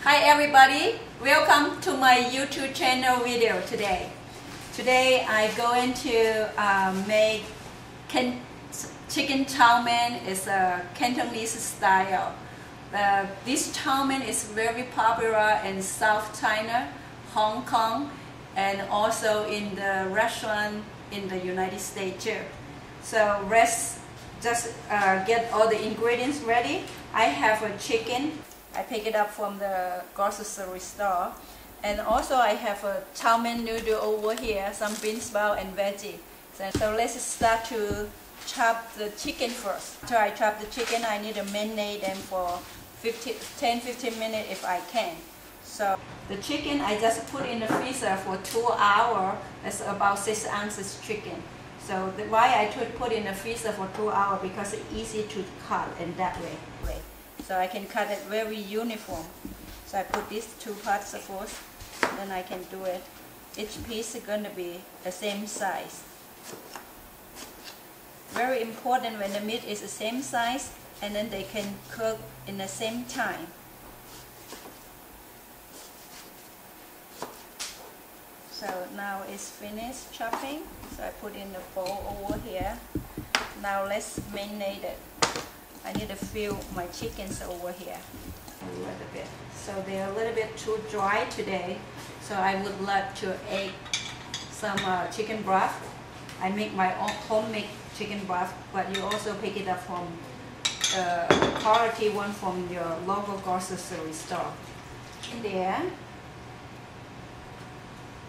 Hi everybody, welcome to my YouTube channel video today. Today I'm going to make chicken chow mein. It's a Cantonese style. This chow mein is very popular in South China, Hong Kong, and also in the restaurant in the United States too. So let's just get all the ingredients ready. I have a chicken. I pick it up from the grocery store, and also I have a chow mein noodle over here, some bean sprout and veggie. So let's start to chop the chicken first. After I chop the chicken, I need to marinate them for 10-15 minutes if I can. So the chicken I just put in the freezer for 2 hours. That's about 6 ounces chicken. So why I put in the freezer for 2 hours, because it's easy to cut in that way. So I can cut it very uniform. So I put these two parts first, then I can do it. Each piece is going to be the same size. Very important when the meat is the same size, and then they can cook in the same time. So now it's finished chopping. So I put in the bowl over here. Now let's marinate it. I need to fill my chickens over here a little bit. So they're a little bit too dry today. So I would like to add some chicken broth. I make my own homemade chicken broth, but you also pick it up from quality one from your local grocery store. In there,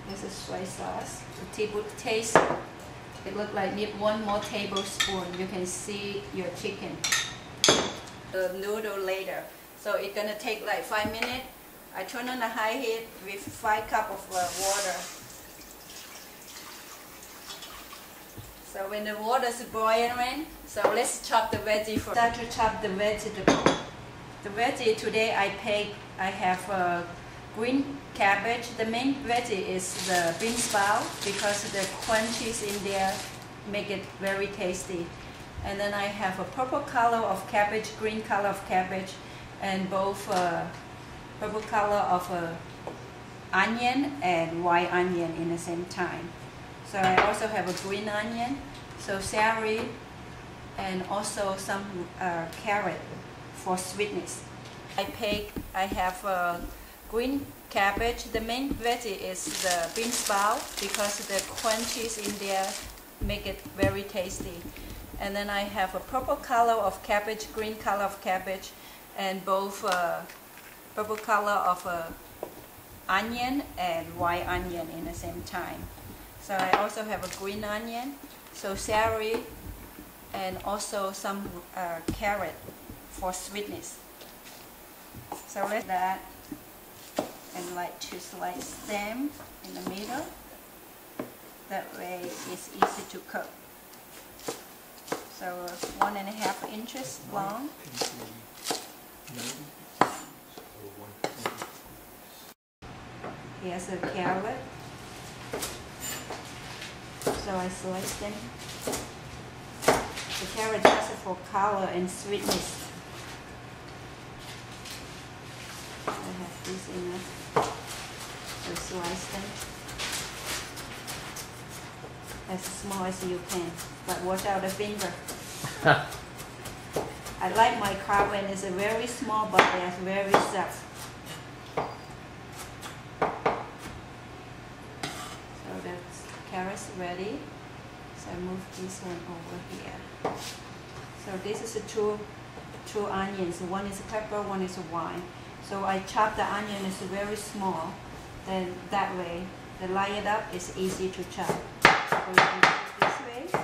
this is soy sauce. The taste, it looks like need 1 more tablespoon. You can see your chicken. The noodle later. So it's gonna take like 5 minutes. I turn on the high heat with 5 cups of water. So when the water is boiling, so let's chop the veggie first. Start to chop the vegetable. The veggie today I have green cabbage. The main veggie is the bean sprout, because the crunchies in there make it very tasty. And then I have a purple color of cabbage, green color of cabbage, and both purple color of onion and white onion in the same time. So I also have a green onion, so celery, and also some carrot for sweetness. I have green cabbage. The main veggie is the bean sprout, because the crunchies in there make it very tasty. And then I have a purple color of cabbage, green color of cabbage, and both purple color of onion and white onion in the same time. So I also have a green onion, so celery, and also some carrot for sweetness. So let's that, and like to slice them in the middle. That way it's easy to cook. So 1.5 inches long. Here's a carrot. So I slice them. The carrot just for color and sweetness. I have this enough. So slice them as small as you can, but watch out the finger. I like my carrot when it's very small, but it's very soft. So that's carrots ready. So I move this one over here. So this is the two onions. One is pepper, one is white. So I chop the onion is very small. Then that way, to line it up is easy to chop. So you can do it this way.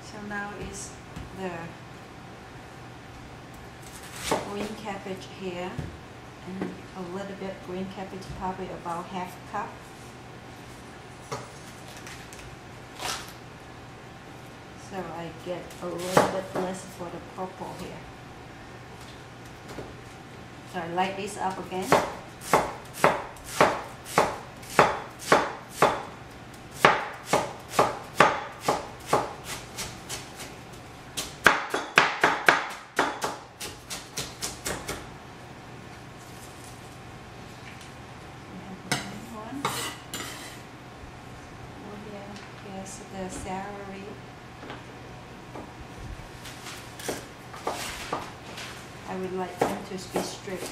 So now is the green cabbage here, and a little bit green cabbage, probably about ½ cup. So I get a little bit less for the purple here. So I light this up again. celery. I would like them to be stripped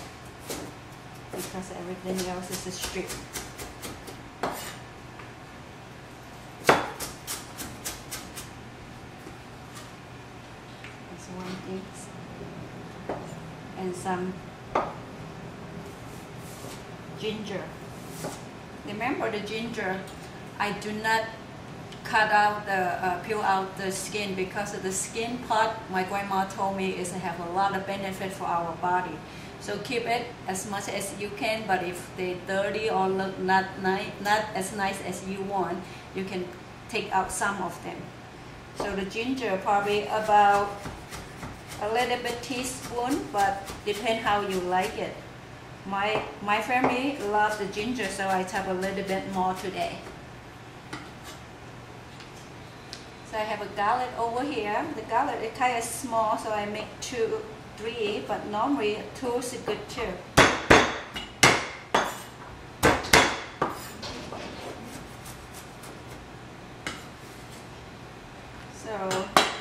because everything else is stripped. That's one thing. And some ginger. Remember the ginger, I do not cut out peel out the skin because of the skin part. My grandma told me is have a lot of benefit for our body. So keep it as much as you can, but if they're dirty or look not as nice as you want, you can take out some of them. So the ginger probably about a little bit teaspoon, but depend how you like it. My family love the ginger, so I have a little bit more today. So I have a garlic over here. The garlic is kind of small, so I make 2, 3, but normally 2 is good too. So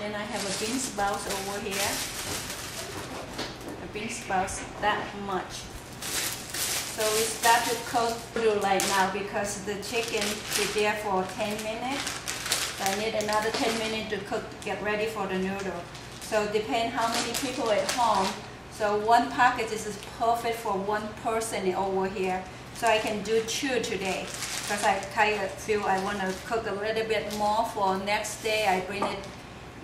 then I have a bean sprouts over here. The bean sprouts that much. So we start to cook through right now because the chicken is there for 10 minutes. So I need another 10 minutes to cook, get ready for the noodle. So depend how many people at home. So one package is perfect for one person over here. So I can do 2 today because I kind of feel I want to cook a little bit more for next day. I bring it,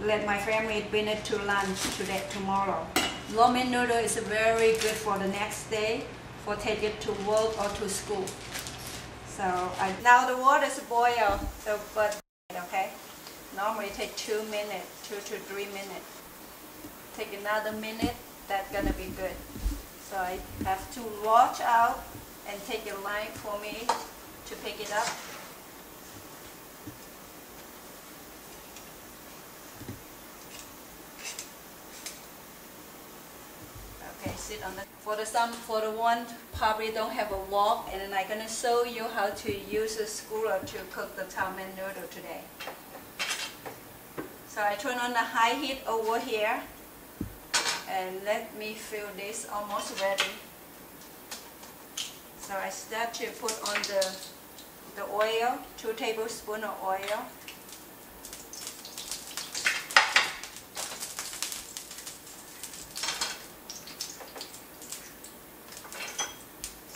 let my family bring it to lunch today, tomorrow. Ramen noodle is very good for the next day, for take it to work or to school. So now the water is boiled, so but okay. Normally take 2 minutes, 2 to 3 minutes. Take another minute, that's gonna be good. So I have to wash out and take a line for me to pick it up. Okay, sit on the for the one probably don't have a wok, and then I'm gonna show you how to use a skewer to cook the ramen noodle today. So I turn on the high heat over here, and let me fill this almost ready. So I start to put on the oil, 2 tablespoons of oil.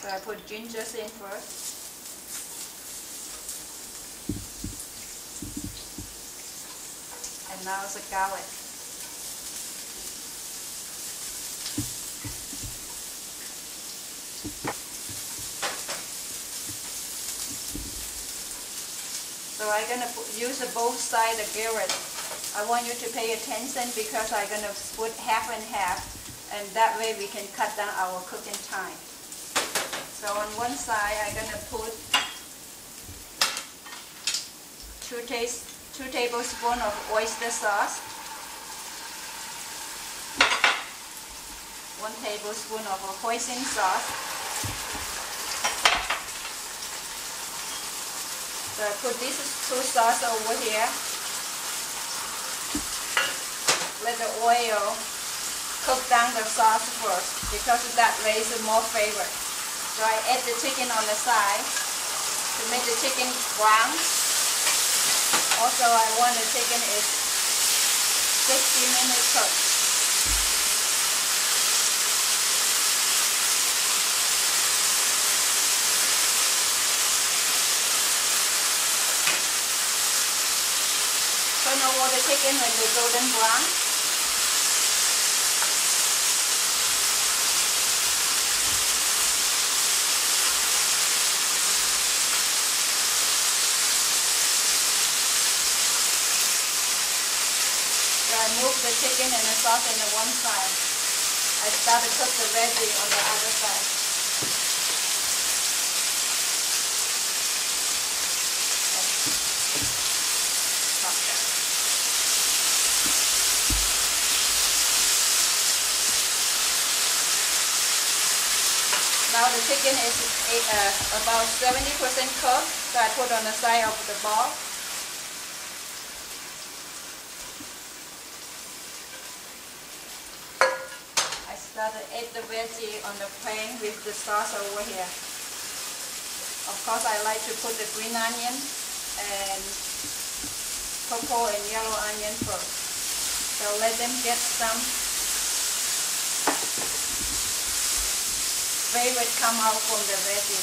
So I put ginger in first. And now it's the garlic. So I'm going to use both sides of garlic. I want you to pay attention because I'm going to split half and half, and that way we can cut down our cooking time. So on one side, I'm going to put 2 tablespoons of oyster sauce, 1 tablespoon of hoisin sauce. So I put these 2 sauces over here. Let the oil cook down the sauce first because that way is more flavor. So I add the chicken on the side to make the chicken brown. Also, I want the chicken is 60 minutes cooked. Turn over the chicken when it's golden brown. I move the chicken and the sauce on the one side. I start to cook the veggie on the other side. Now the chicken is about 70% cooked, so I put on the side of the bowl. Start to add the veggie on the pan with the sauce over here. Of course, I like to put the green onion and purple and yellow onion first. So let them get some flavor come out from the veggie.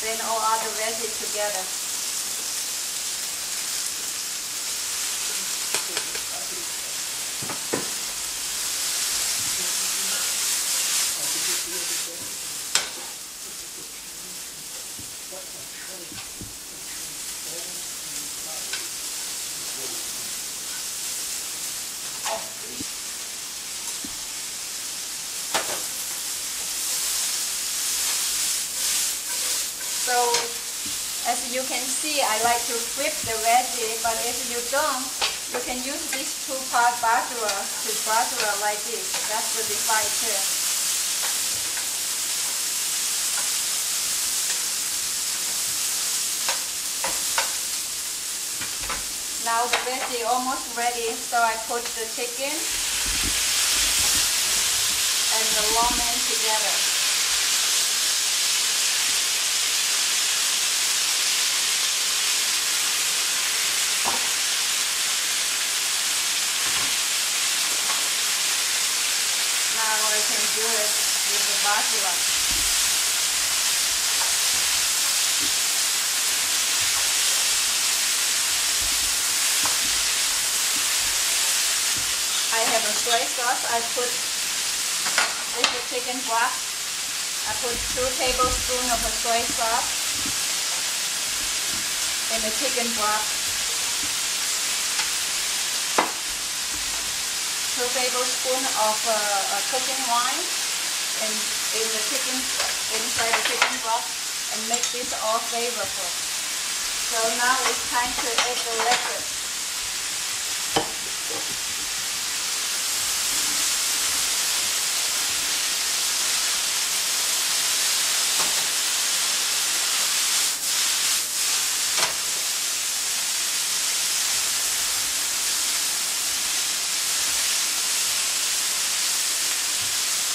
Then all other veggies together. So, as you can see, I like to flip the veggie, but if you don't, you can use this two-part spatula to spatula like this. That's the divide too. Now the veggie almost ready, so I put the chicken and the lo mein together. I can do it with the spatula. I have a soy sauce. I put this is chicken broth. I put 2 tablespoons of a soy sauce in the chicken broth. 2 tablespoons of cooking wine in the chicken, inside the chicken broth, and make this all flavorful. So now it's time to add the liquid.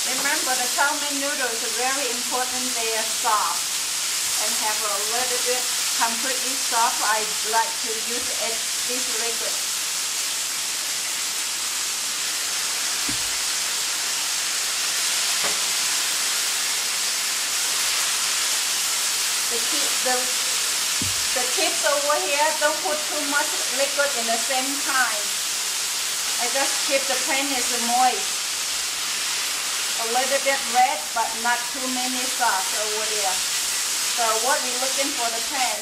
Remember, the chow mein noodles are very important. They are soft and have a little bit completely soft. I like to use this liquid. The tips over here, don't put too much liquid in the same time. I just keep the pan is moist. A little bit red, but not too many sauce over there. So what we're looking for the pan,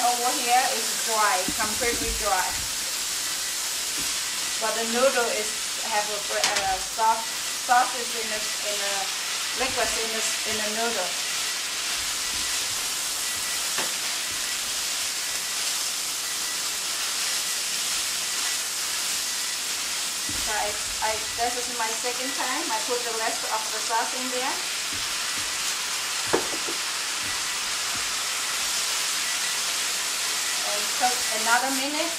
over here is dry, completely dry. But the noodle have a soft sauces in the liquids in the noodle. So this is my second time. I put the rest of the sauce in there. And cook another minute.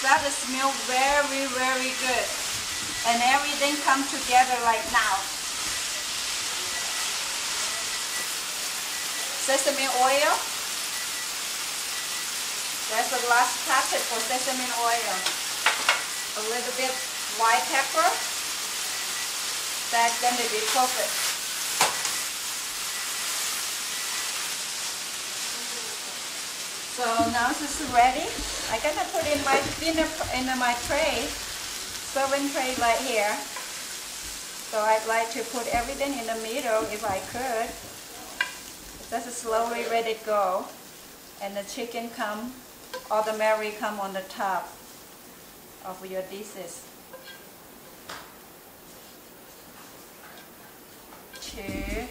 That smells very, very good. And everything comes together like now. Sesame oil. That's the last packet for sesame oil. A little bit white pepper. That's going to be perfect. So now this is ready. I'm gonna put in my dinner in my tray, serving tray right here. So I'd like to put everything in the middle if I could. Just slowly let it go, and the chicken come. All the Mary come on the top of your dishes. 2.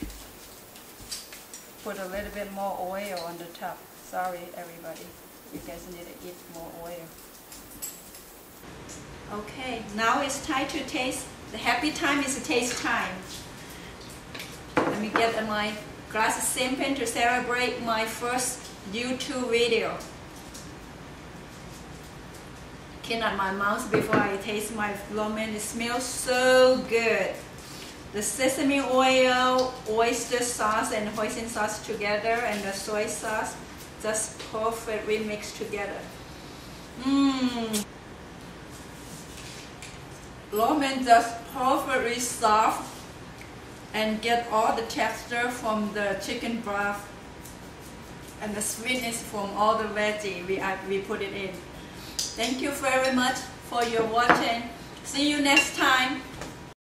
Put a little bit more oil on the top. Sorry everybody, you guys need to eat more oil. Okay, now it's time to taste. The happy time is the taste time. me get my glass of champagne to celebrate my first YouTube video. Cannot my mouth before I taste my lo mein. It smells so good. The sesame oil, oyster sauce, and hoisin sauce together, and the soy sauce just perfectly mixed together. Lo mein just perfectly soft and get all the texture from the chicken broth and the sweetness from all the veggie we put it in. Thank you very much for your watching. See you next time.